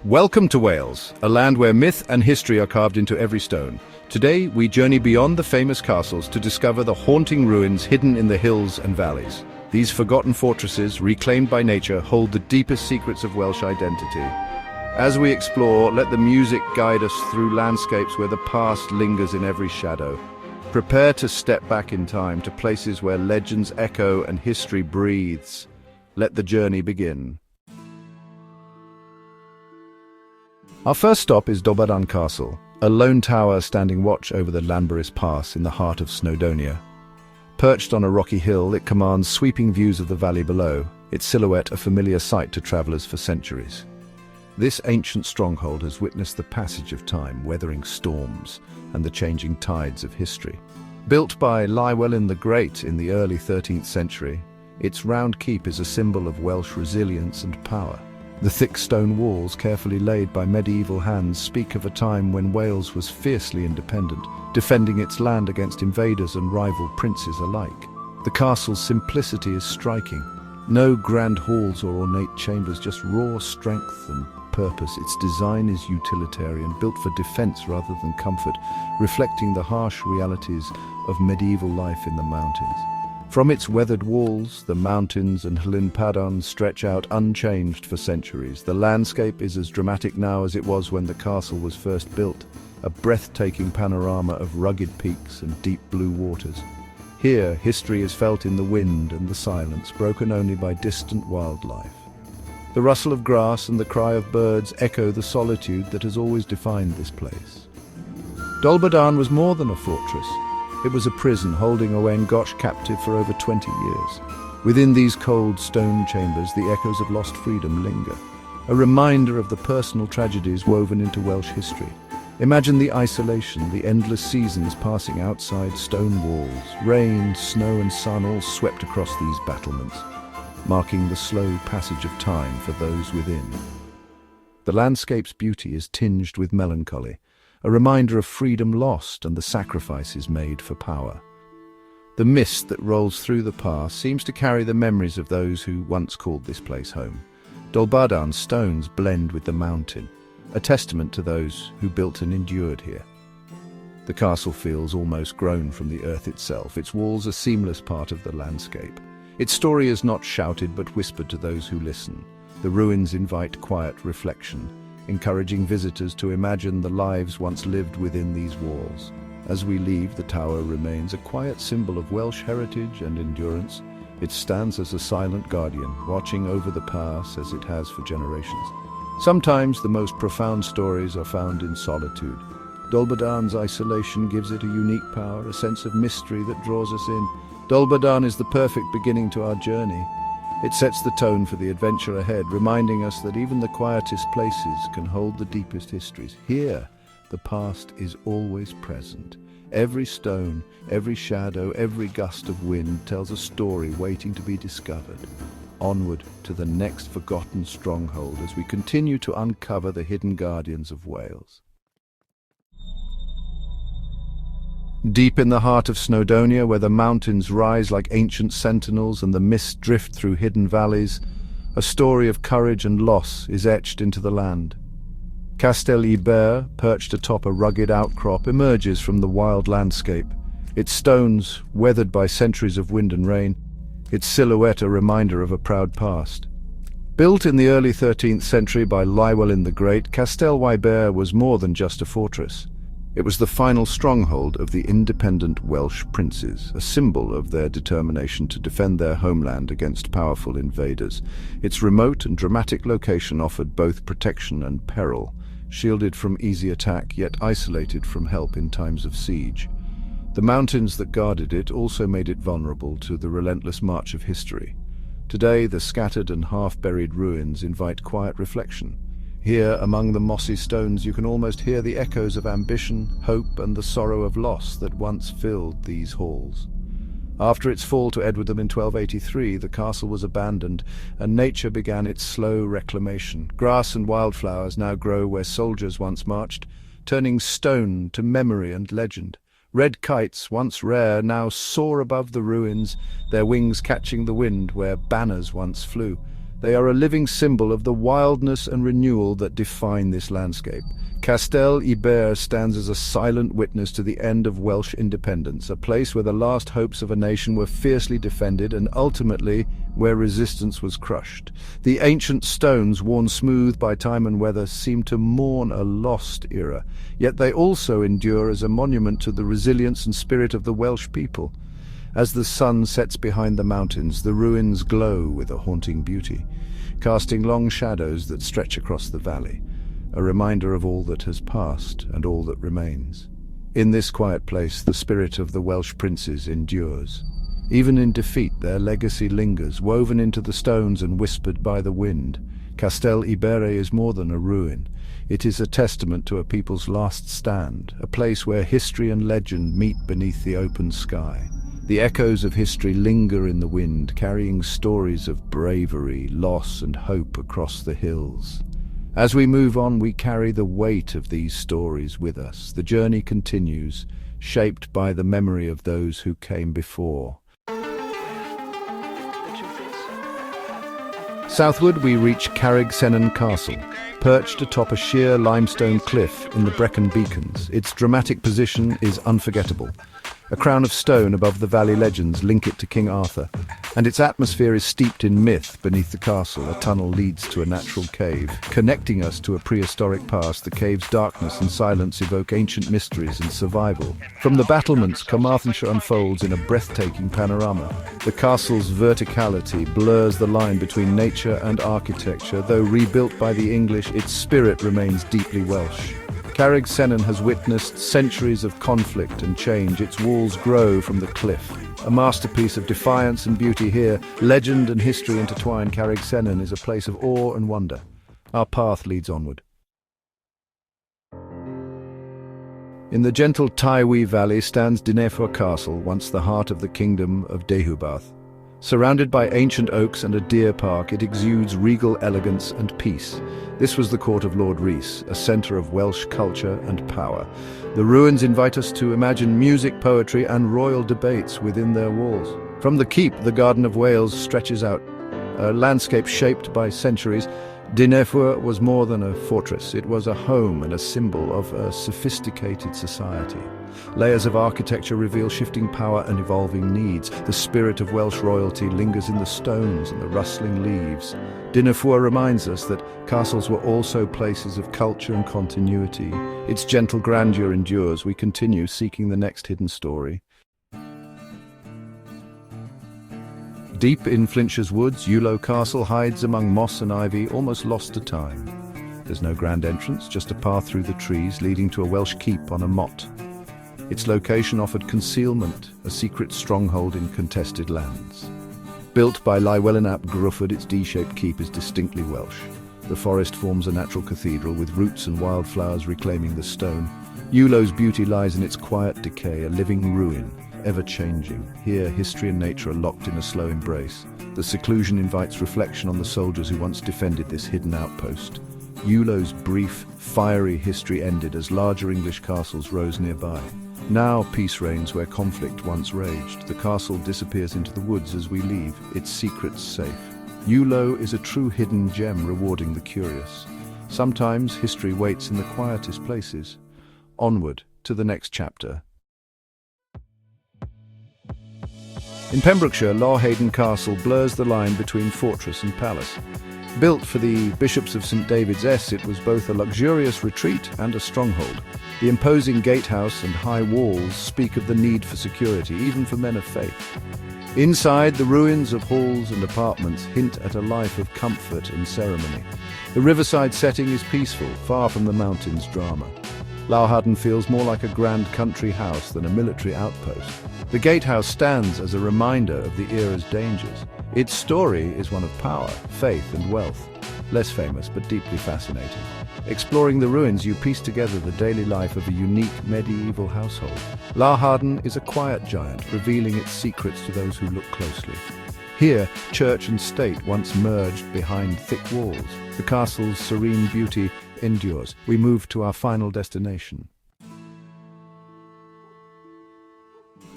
Welcome to Wales, a land where myth and history are carved into every stone. Today, we journey beyond the famous castles to discover the haunting ruins hidden in the hills and valleys. These forgotten fortresses, reclaimed by nature, hold the deepest secrets of Welsh identity. As we explore, let the music guide us through landscapes where the past lingers in every shadow. Prepare to step back in time to places where legends echo and history breathes. Let the journey begin. Our first stop is Dolbadan Castle, a lone tower standing watch over the Llanberis Pass in the heart of Snowdonia. Perched on a rocky hill, it commands sweeping views of the valley below, its silhouette a familiar sight to travelers for centuries. This ancient stronghold has witnessed the passage of time, weathering storms and the changing tides of history. Built by Llywelyn the Great in the early 13th century, its round keep is a symbol of Welsh resilience and power. The thick stone walls, carefully laid by medieval hands, speak of a time when Wales was fiercely independent, defending its land against invaders and rival princes alike. The castle's simplicity is striking. No grand halls or ornate chambers, just raw strength and purpose. Its design is utilitarian, built for defense rather than comfort, reflecting the harsh realities of medieval life in the mountains. From its weathered walls, the mountains and Llyn Padarn stretch out unchanged for centuries. The landscape is as dramatic now as it was when the castle was first built, a breathtaking panorama of rugged peaks and deep blue waters. Here, history is felt in the wind and the silence, broken only by distant wildlife. The rustle of grass and the cry of birds echo the solitude that has always defined this place. Dolbadan was more than a fortress. It was a prison holding Owain Goch captive for over 20 years. Within these cold stone chambers, the echoes of lost freedom linger, a reminder of the personal tragedies woven into Welsh history. Imagine the isolation, the endless seasons passing outside stone walls. Rain, snow and sun all swept across these battlements, marking the slow passage of time for those within. The landscape's beauty is tinged with melancholy, a reminder of freedom lost and the sacrifices made for power. The mist that rolls through the pass seems to carry the memories of those who once called this place home. Dolbadan's stones blend with the mountain, a testament to those who built and endured here. The castle feels almost grown from the earth itself, its walls a seamless part of the landscape. Its story is not shouted but whispered to those who listen. The ruins invite quiet reflection, encouraging visitors to imagine the lives once lived within these walls. As we leave, the tower remains a quiet symbol of Welsh heritage and endurance. It stands as a silent guardian, watching over the pass as it has for generations. Sometimes the most profound stories are found in solitude. Dolbadan's isolation gives it a unique power, a sense of mystery that draws us in. Dolbadan is the perfect beginning to our journey. It sets the tone for the adventure ahead, reminding us that even the quietest places can hold the deepest histories. Here, the past is always present. Every stone, every shadow, every gust of wind tells a story waiting to be discovered. Onward to the next forgotten stronghold as we continue to uncover the hidden guardians of Wales. Deep in the heart of Snowdonia, where the mountains rise like ancient sentinels and the mists drift through hidden valleys, a story of courage and loss is etched into the land. Castell Iber, perched atop a rugged outcrop, emerges from the wild landscape, its stones weathered by centuries of wind and rain, its silhouette a reminder of a proud past. Built in the early 13th century by Llywelyn the Great, Castell Iber was more than just a fortress. It was the final stronghold of the independent Welsh princes, a symbol of their determination to defend their homeland against powerful invaders. Its remote and dramatic location offered both protection and peril, shielded from easy attack yet isolated from help in times of siege. The mountains that guarded it also made it vulnerable to the relentless march of history. Today, the scattered and half-buried ruins invite quiet reflection. Here, among the mossy stones, you can almost hear the echoes of ambition, hope, and the sorrow of loss that once filled these halls. After its fall to Edwardham in 1283, the castle was abandoned, and nature began its slow reclamation. Grass and wildflowers now grow where soldiers once marched, turning stone to memory and legend. Red kites, once rare, now soar above the ruins, their wings catching the wind where banners once flew. They are a living symbol of the wildness and renewal that define this landscape. Castell y Bear stands as a silent witness to the end of Welsh independence, a place where the last hopes of a nation were fiercely defended and ultimately where resistance was crushed. The ancient stones, worn smooth by time and weather, seem to mourn a lost era, yet they also endure as a monument to the resilience and spirit of the Welsh people. As the sun sets behind the mountains, the ruins glow with a haunting beauty, casting long shadows that stretch across the valley, a reminder of all that has passed and all that remains. In this quiet place, the spirit of the Welsh princes endures. Even in defeat, their legacy lingers, woven into the stones and whispered by the wind. Castell y Bear is more than a ruin. It is a testament to a people's last stand, a place where history and legend meet beneath the open sky. The echoes of history linger in the wind, carrying stories of bravery, loss, and hope across the hills. As we move on, we carry the weight of these stories with us. The journey continues, shaped by the memory of those who came before. Southward, we reach Carrig Sennan Castle, perched atop a sheer limestone cliff in the Brecon Beacons. Its dramatic position is unforgettable. A crown of stone above the valley legends link it to King Arthur, and its atmosphere is steeped in myth. Beneath the castle, a tunnel leads to a natural cave, connecting us to a prehistoric past. The cave's darkness and silence evoke ancient mysteries and survival. From the battlements, Carmarthenshire unfolds in a breathtaking panorama. The castle's verticality blurs the line between nature and architecture. Though rebuilt by the English, its spirit remains deeply Welsh. Carrig Sennan has witnessed centuries of conflict and change. Its walls grow from the cliff. A masterpiece of defiance and beauty here. Legend and history intertwine. Carrig Sennan is a place of awe and wonder. Our path leads onward. In the gentle Tywee Valley stands Dynefwr Castle, once the heart of the kingdom of Deheubarth. Surrounded by ancient oaks and a deer park, it exudes regal elegance and peace. This was the court of Lord Rhys, a centre of Welsh culture and power. The ruins invite us to imagine music, poetry, and royal debates within their walls. From the keep, the Garden of Wales stretches out, a landscape shaped by centuries. Dynefwr was more than a fortress. It was a home and a symbol of a sophisticated society. Layers of architecture reveal shifting power and evolving needs. The spirit of Welsh royalty lingers in the stones and the rustling leaves. Dynefwr reminds us that castles were also places of culture and continuity. Its gentle grandeur endures. We continue seeking the next hidden story. Deep in Flintshire's woods, Ewloe Castle hides among moss and ivy, almost lost to time. There's no grand entrance, just a path through the trees leading to a Welsh keep on a motte. Its location offered concealment, a secret stronghold in contested lands. Built by Llywelyn ap Gruffydd, its D-shaped keep is distinctly Welsh. The forest forms a natural cathedral, with roots and wildflowers reclaiming the stone. Ewloe's beauty lies in its quiet decay, a living ruin, ever-changing. Here, history and nature are locked in a slow embrace. The seclusion invites reflection on the soldiers who once defended this hidden outpost. Ewloe's brief, fiery history ended as larger English castles rose nearby. Now peace reigns where conflict once raged. The castle disappears into the woods as we leave, its secrets safe. Ewloe is a true hidden gem rewarding the curious. Sometimes history waits in the quietest places. Onward to the next chapter. In Pembrokeshire, Lochhaven Castle blurs the line between fortress and palace. Built for the bishops of St David's Ess, it was both a luxurious retreat and a stronghold. The imposing gatehouse and high walls speak of the need for security, even for men of faith. Inside, the ruins of halls and apartments hint at a life of comfort and ceremony. The riverside setting is peaceful, far from the mountains' drama. Lochhaven feels more like a grand country house than a military outpost. The gatehouse stands as a reminder of the era's dangers. Its story is one of power, faith, and wealth. Less famous, but deeply fascinating. Exploring the ruins, you piece together the daily life of a unique medieval household. Lochhaven is a quiet giant, revealing its secrets to those who look closely. Here, church and state once merged behind thick walls. The castle's serene beauty endures. We move to our final destination.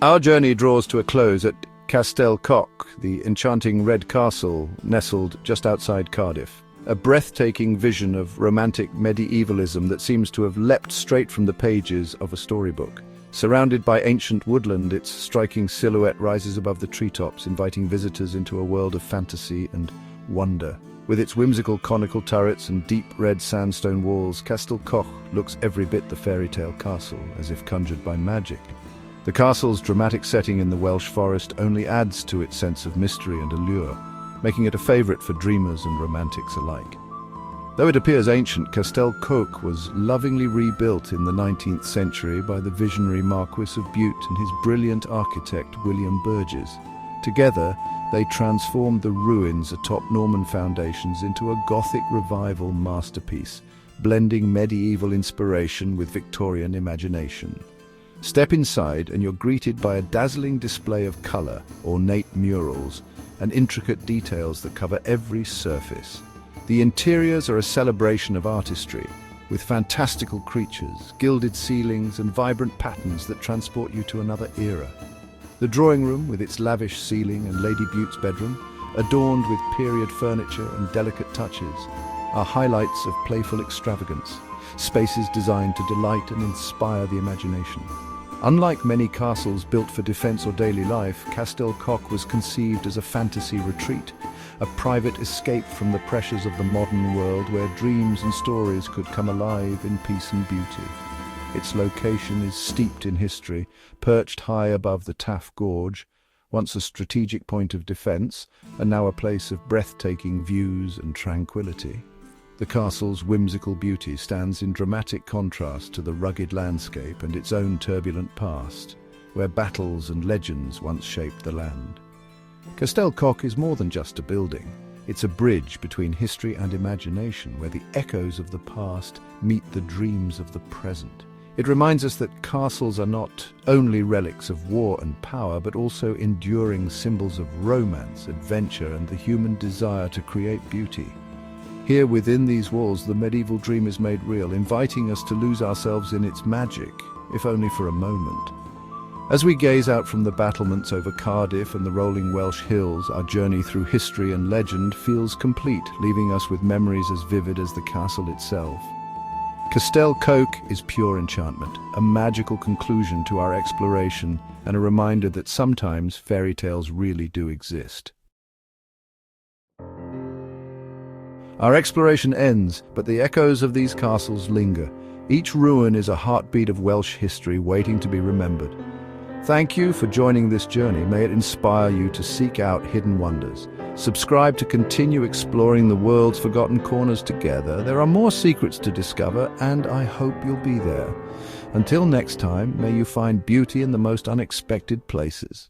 Our journey draws to a close at Castell Coch, the enchanting red castle nestled just outside Cardiff. A breathtaking vision of romantic medievalism that seems to have leapt straight from the pages of a storybook. Surrounded by ancient woodland, its striking silhouette rises above the treetops, inviting visitors into a world of fantasy and wonder. With its whimsical conical turrets and deep red sandstone walls, Castell Coch looks every bit the fairy tale castle, as if conjured by magic. The castle's dramatic setting in the Welsh forest only adds to its sense of mystery and allure, making it a favourite for dreamers and romantics alike. Though it appears ancient, Castell Coch was lovingly rebuilt in the 19th century by the visionary Marquis of Bute and his brilliant architect William Burgess. Together, they transformed the ruins atop Norman foundations into a Gothic revival masterpiece, blending medieval inspiration with Victorian imagination. Step inside and you're greeted by a dazzling display of colour, ornate murals, and intricate details that cover every surface. The interiors are a celebration of artistry, with fantastical creatures, gilded ceilings, and vibrant patterns that transport you to another era. The drawing room, with its lavish ceiling, and Lady Bute's bedroom, adorned with period furniture and delicate touches, are highlights of playful extravagance, spaces designed to delight and inspire the imagination. Unlike many castles built for defense or daily life, Castell Coch was conceived as a fantasy retreat, a private escape from the pressures of the modern world where dreams and stories could come alive in peace and beauty. Its location is steeped in history, perched high above the Taff Gorge, once a strategic point of defense, and now a place of breathtaking views and tranquility. The castle's whimsical beauty stands in dramatic contrast to the rugged landscape and its own turbulent past, where battles and legends once shaped the land. Castell Coch is more than just a building. It's a bridge between history and imagination, where the echoes of the past meet the dreams of the present. It reminds us that castles are not only relics of war and power, but also enduring symbols of romance, adventure, and the human desire to create beauty. Here within these walls, the medieval dream is made real, inviting us to lose ourselves in its magic, if only for a moment. As we gaze out from the battlements over Cardiff and the rolling Welsh hills, our journey through history and legend feels complete, leaving us with memories as vivid as the castle itself. Castell Coch is pure enchantment, a magical conclusion to our exploration and a reminder that sometimes fairy tales really do exist. Our exploration ends, but the echoes of these castles linger. Each ruin is a heartbeat of Welsh history waiting to be remembered. Thank you for joining this journey. May it inspire you to seek out hidden wonders. Subscribe to continue exploring the world's forgotten corners together. There are more secrets to discover, and I hope you'll be there. Until next time, may you find beauty in the most unexpected places.